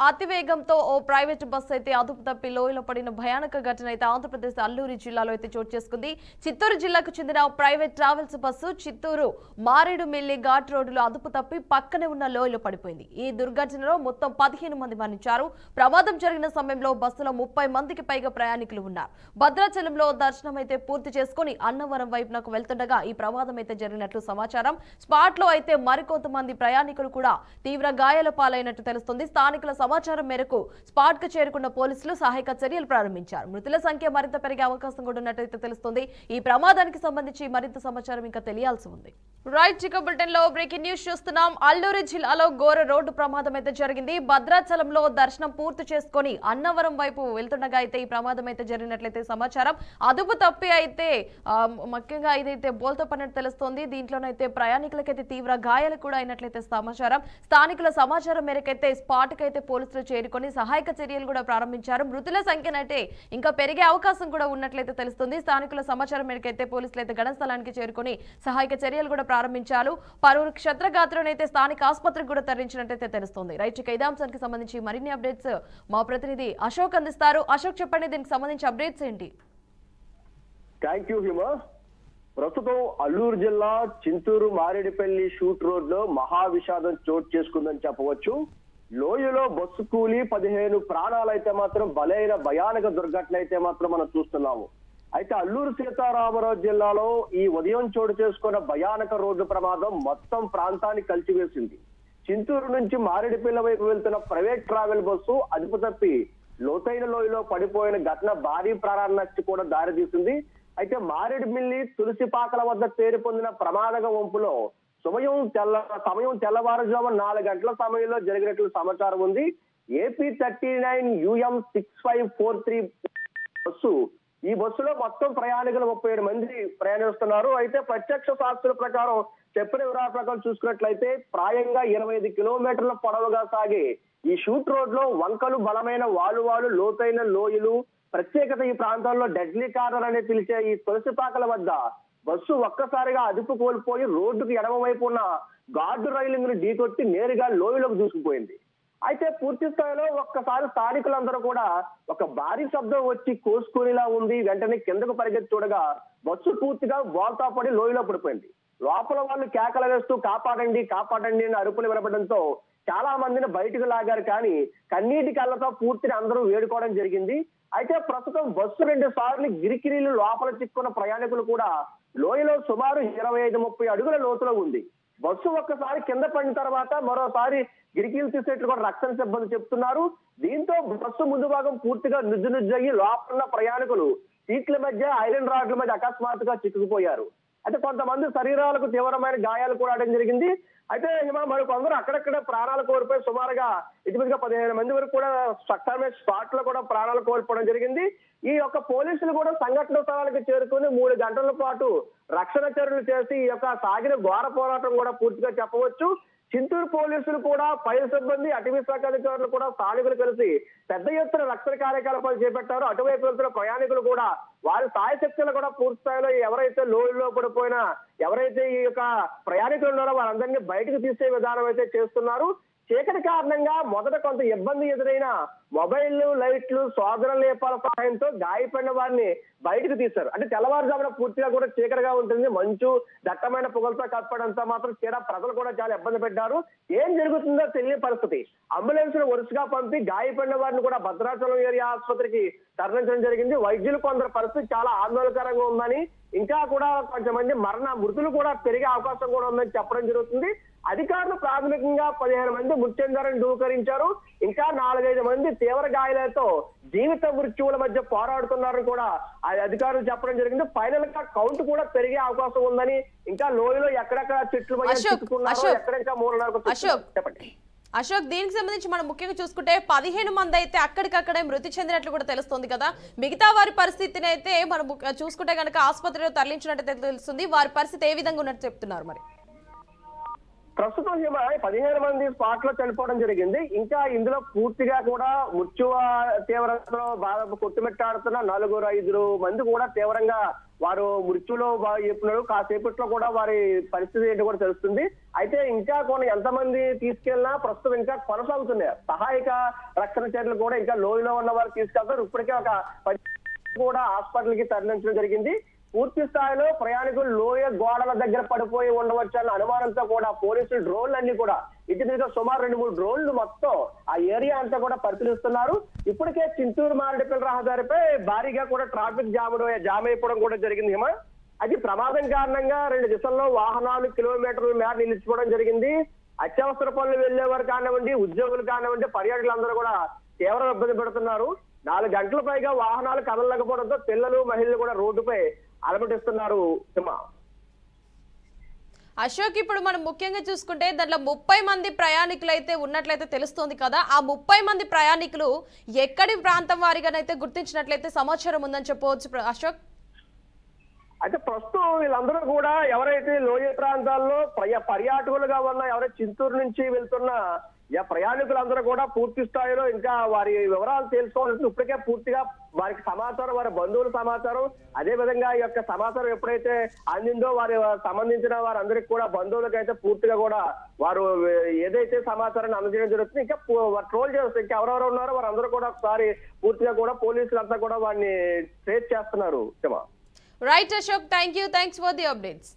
అతివేగంతో ఓ private bus అయితే అదుపు తప్పి లోయలో పడిన భయానక ఘటన అయితే ఆంధ్రప్రదేశ్ అల్లూరి జిల్లాలో అయితే చోటు చేసుకుంది. చిత్తూరు జిల్లాకు చెందిన private travels bus Chittoor Maredumilli ghat రోడ్డులో అదుపు తప్పి పక్కనే ఉన్న లోయలో పడిపోయింది. ఈ దుర్ఘటనలో మొత్తం 15 మంది మరణించారు. ప్రమాదం జరిగిన సమయంలో బస్సులో 30 మందికి పైగా ప్రయాణికులు ఉన్నారు. భద్రాచలంలో దర్శనం అయితే పూర్తి చేసుకుని అన్నవరం వైపునకు వెళ్తుండగా ఈ ప్రమాదం అయితే జరిగినట్లు సమాచారం. స్పాట్ లో అయితే మరికొంతమంది ప్రయాణికులు కూడా తీవ్ర గాయాల పాలైనట్టు తెలుస్తుంది. స్థానికుల సమాచారం మేరకు స్పాట్ కు చేరుకున్న పోలీసులు సహాయక చర్యలు ప్రారంభించారు. మృతుల సంఖ్య మరింత పెరిగే అవకాశం కూడా ఉన్నట్లయితే తెలుస్తుంది. ఈ ప్రమాదానికి సంబంధించి మరింత సమాచారం ఇంకా తెలియాల్సి ఉంది. రైట్ చిక బులెటిన్ లో బ్రేకింగ్ న్యూస్ చూస్తున్నాం. అల్లూరి జిల్లాలో ఘోర రోడ్డు ప్రమాదం అయితే జరిగింది. భద్రాచలంలో దర్శనం పూర్తి చేసుకుని అన్నవరం వైపు వెళ్తుండగా అయితే ఈ ప్రమాదం అయితే జరిగినట్లయితే సమాచారం. అదుపు తప్పి అయితే ముఖ్యంగా ఇదైతే బోల్తో పడినట్టు తెలుస్తోంది. దీంట్లోనైతే ప్రయాణికులకైతే తీవ్ర గాయాలు కూడా అయినట్లయితే సమాచారం. స్థానికుల సమాచారం మేరకైతే స్పాట్ కైతే పోలీసులు చేరుకొని సహాయక చర్యలు కూడా ప్రారంభించారు. మృతుల సంఖ్యనైతే ఇంకా పెరిగే అవకాశం కూడా ఉన్నట్లయితే తెలుస్తుంది. స్థానికుల సమాచారం మేరకైతే పోలీసులు అయితే ఘటనా స్థలానికి చేరుకొని సహాయక చర్యలు కూడా ప్రారంభించారు. పలువురు క్షత్రగాత్రులనైతే స్థానిక ఆసుపత్రికి కూడా తరలించినట్లయితే తెలుస్తుంది. రైట్ ఇదే అంశానికి సంబంధించి మరిన్ని అప్డేట్స్ మా ప్రతినిధి అశోక్ అందిస్తారు. అశోక్ చెప్పండి, దీనికి సంబంధించి అప్డేట్స్ ఏంటి? థ్యాంక్ యూ హిమ. ప్రస్తుతం అల్లూరు జిల్లా చింతూరు మారేడుపల్లి షూట్ రోడ్ లో మహావిషాదం చోటు చేసుకుందని చెప్పవచ్చు. లోయలో బస్సు కూలి 15 ప్రాణాలైతే మాత్రం బలైన భయానక దుర్ఘటన అయితే మాత్రం మనం చూస్తున్నాము. అయితే అల్లూరు సీతారామరాజు జిల్లాలో ఈ ఉదయం చోటు చేసుకున్న భయానక రోడ్డు ప్రమాదం మొత్తం ప్రాంతాన్ని కలిసివేసింది. చింతూరు నుంచి మారేడుపల్లి వైపు వెళ్తున్న ప్రైవేట్ ట్రావెల్ బస్సు అదుపు తప్పి లోతైన లోయలో పడిపోయిన ఘటన భారీ ప్రాణ నష్టం కూడా దారితీసింది. అయితే మారేడుమిల్లి తులసిపాకల వద్ద పేరు పొందిన ప్రమాదక వంపులో సమయం తెల్లవారుజాము 4 గంటల సమయంలో జరిగినట్లు సమాచారం ఉంది. AP 39 UM 6543 bus. ఈ బస్సులో మొత్తం ప్రయాణికులు 37 మంది ప్రయాణిస్తున్నారు. అయితే ప్రత్యక్ష సాక్షుల ప్రకారం చెప్పిన వివరాల ప్రకారం చూసుకున్నట్లయితే ప్రాయంగా 25 కిలోమీటర్ల పొడవుగా సాగే ఈ షూట్ రోడ్ లో వంకలు, బలమైన వాలువాలు, లోతైన లోయలు, ప్రత్యేకత ఈ ప్రాంతంలో డెడ్లీ కార్నర్ అని పిలిచే ఈ తులసిపాకల వద్ద బస్సు ఒక్కసారిగా అదుపు కోల్పోయి రోడ్డుకు ఎడమ వైపు ఉన్న గార్డు రైలింగ్ ను ఢీకొట్టి నేరుగా లోయలోకి దూసుకుపోయింది. అయితే పూర్తి స్థాయిలో ఒక్కసారి స్థానికులందరూ కూడా ఒక భారీ శబ్దం వచ్చి కోసుకునేలా ఉంది. వెంటనే కిందకు పరిగెత్తి చూడగా బస్సు పూర్తిగా బోల్తా పడి లోయలో పడిపోయింది. లోపల వాళ్ళు కేకలు వేస్తూ కాపాడండి కాపాడండి అని అరుపులు వినపడంతో చాలా మందిని బయటకు లాగారు. కానీ కన్నీటి కళ్ళతో పూర్తిని అందరూ వేడుకోవడం జరిగింది. అయితే ప్రస్తుతం బస్సు 2 సార్లు గిరికిరీలు లోపల చిక్కున్న ప్రయాణికులు కూడా లోయలో సుమారు 25-30 అడుగుల లోతులో ఉంది. బస్సు ఒక్కసారి కింద పడిన తర్వాత మరోసారి గిరికీలు తీసేట్లు కూడా రక్షణ సిబ్బంది చెప్తున్నారు. దీంతో బస్సు ముందు భాగం పూర్తిగా నుజ్జుయ్యి లోపల ప్రయాణికులు సీట్ల మధ్య ఐరన్ రాడ్ల మధ్య అకస్మాత్తుగా చిక్కుకుపోయారు. అయితే కొంతమంది శరీరాలకు తీవ్రమైన గాయాలు కూడా అవడం జరిగింది. అయితే మరి కొందరు అక్కడక్కడ ప్రాణాలు కోల్పోయి సుమారుగా ఇటుమీదుగా 15 మంది వరకు కూడా స్పాట్ లో కూడా ప్రాణాలు కోల్పోవడం జరిగింది. ఈ యొక్క పోలీసులు కూడా సంఘటన స్థలానికి చేరుకుని 3 గంటల పాటు రక్షణ చర్యలు చేసి ఈ యొక్క సాగిన ఘోర పోరాటం కూడా పూర్తిగా చెప్పవచ్చు. చింతూరు పోలీసులు కూడా, ఫైర్ సిబ్బంది, అటవీ శాఖ అధికారులు కూడా స్థానికులు కలిసి పెద్ద ఎత్తున రక్షణ కార్యకలాపాలు చేపట్టారు. అటువైపు వెళ్తున్న ప్రయాణికులు కూడా వారి సాయశక్తులు కూడా పూర్తి స్థాయిలో ఎవరైతే లోయలో పడిపోయినా ఎవరైతే ఈ యొక్క ప్రయాణికులు ఉన్నారో వారందరినీ బయటకు తీసే విధానం అయితే చేస్తున్నారు. చీకటి కారణంగా మొదట కొంత ఇబ్బంది ఎదురైన మొబైల్ లైట్లు, శోధన లేపాల సహాయంతో గాయపడిన వారిని బయటకు తీశారు. అంటే తెల్లవారుజామున పూర్తిగా కూడా చీకటిగా ఉంటుంది, మంచు దట్టమైన పొగలతో కప్పడంతో మాత్రం తీరా ప్రజలు కూడా చాలా ఇబ్బంది పెట్టారు. ఏం జరుగుతుందో తెలియని పరిస్థితి. అంబులెన్స్ ను వరుసగా పంపి గాయపడిన వారిని కూడా భద్రాచలం ఏరియా ఆసుపత్రికి తరలించడం జరిగింది. వైద్యులు కొందరు పరిస్థితి చాలా ఆందోళనకరంగా ఉందని, ఇంకా కూడా కొంతమంది మృతులు కూడా పెరిగే అవకాశం కూడా ఉందని చెప్పడం జరుగుతుంది. అధికారులు ప్రాథమికంగా 15 మంది మృతి చెందారని ధృవీకరించారు. ఇంకా 4-5 మంది తీవ్ర గాయాలతో జీవిత మృత్యువుల మధ్య పోరాడుతున్నారని కూడా అధికారులు చెప్పడం జరిగింది. ఫైనల్ గా కౌంట్ కూడా పెరిగే అవకాశం ఉందని, ఇంకా లోయలో ఎక్కడెక్కడ చెట్లు మధ్య చిక్కుకున్నారో ఎక్కడెక్కడ మూలనారు చెప్పండి. అశోక్, దీనికి సంబంధించి మనం ముఖ్యంగా చూసుకుంటే 15 మంది అయితే అక్కడికక్కడే మృతి చెందినట్లు కూడా తెలుస్తుంది కదా. మిగతా వారి పరిస్థితిని అయితే మనం చూసుకుంటే కనుక ఆసుపత్రిలో తరలించినట్టు తెలుస్తుంది. వారి పరిస్థితి ఏ విధంగా ఉన్నట్టు చెప్తున్నారు? మరి ప్రస్తుతం 15 మంది స్పాట్ లో చనిపోవడం జరిగింది. ఇంకా ఇందులో పూర్తిగా కూడా మృత్యు తీవ్రతలో బాధ కొట్టుమిట్టాడుతున్న 4-5 మంది కూడా తీవ్రంగా వారు మృత్యులో చెప్పినాడు. కాసేపట్లో కూడా వారి పరిస్థితి ఏంటో కూడా తెలుస్తుంది. అయితే ఇంకా ఎంతమంది తీసుకెళ్ళినా ప్రస్తుతం ఇంకా కొనసాగుతున్నాయి. సహాయక రక్షణ చర్యలు కూడా ఇంకా లోయలో ఉన్న వారు తీసుకెళ్తారు. ఇప్పటికే ఒక 10 కూడా హాస్పిటల్ కి తరలించడం జరిగింది. పూర్తి స్థాయిలో ప్రయాణికులు లోయ గోడల దగ్గర పడిపోయి ఉండవచ్చు అన్న అనుమానంతో కూడా పోలీసులు డ్రోన్లు అన్ని కూడా ఇటు సుమారు 2-3 డ్రోన్లు మొత్తం ఆ ఏరియా అంతా కూడా పరిశీలిస్తున్నారు. ఇప్పటికే చింతూరు మారేడుపల్లి రహదారిపై భారీగా కూడా ట్రాఫిక్ జామ్ అయిపోవడం కూడా జరిగింది. అది ప్రమాదం కారణంగా 2 దిశల్లో వాహనాలు కిలోమీటర్ల మేర నిలిచిపోవడం జరిగింది. అత్యవసర పనులు వెళ్లేవారు కానివ్వండి, ఉద్యోగులు కానివ్వండి, పర్యాటకులందరూ కూడా తీవ్ర ఇబ్బంది పడుతున్నారు. 4 గంటల పైగా వాహనాలు కదలలేకపోవడంతో పిల్లలు, మహిళలు కూడా రోడ్డుపై అలమటిస్తున్నారు. అశోక్, ఇప్పుడు మనం ముఖ్యంగా చూసుకుంటే దాంట్లో 30 మంది ప్రయాణికులు అయితే ఉన్నట్లయితే తెలుస్తోంది కదా. ఆ 30 మంది ప్రయాణికులు ఎక్కడి ప్రాంతం వారిగానైతే గుర్తించినట్లయితే సమాచారం ఉందని చెప్పవచ్చు అశోక్. అయితే ప్రస్తుతం వీళ్ళందరూ కూడా ఎవరైతే లోయ ప్రాంతాల్లో పర్యాటకులుగా ఉన్న ఎవరైతే చింతూరు నుంచి వెళ్తున్న ప్రయాణికులందరూ కూడా పూర్తి స్థాయిలో ఇంకా వారి వివరాలు తెలుసుకోవాల్సి ఇప్పటికే పూర్తిగా వారికి సమాచారం, వారి బంధువుల సమాచారం, అదే విధంగా ఈ యొక్క సమాచారం ఎప్పుడైతే అందిందో వారి సంబంధించిన వారందరికీ కూడా బంధువులకు అయితే పూర్తిగా కూడా వారు ఏదైతే సమాచారాన్ని అందజేయడం జరుగుతుంది. ఇంకా ట్రోల్ చేస్తారు. ఇంకా ఎవరెవరు ఉన్నారో వారందరూ కూడా ఒకసారి పూర్తిగా కూడా పోలీసులంతా కూడా వారిని ట్రేస్ చేస్తున్నారు. Right Ashok, thanks for the updates.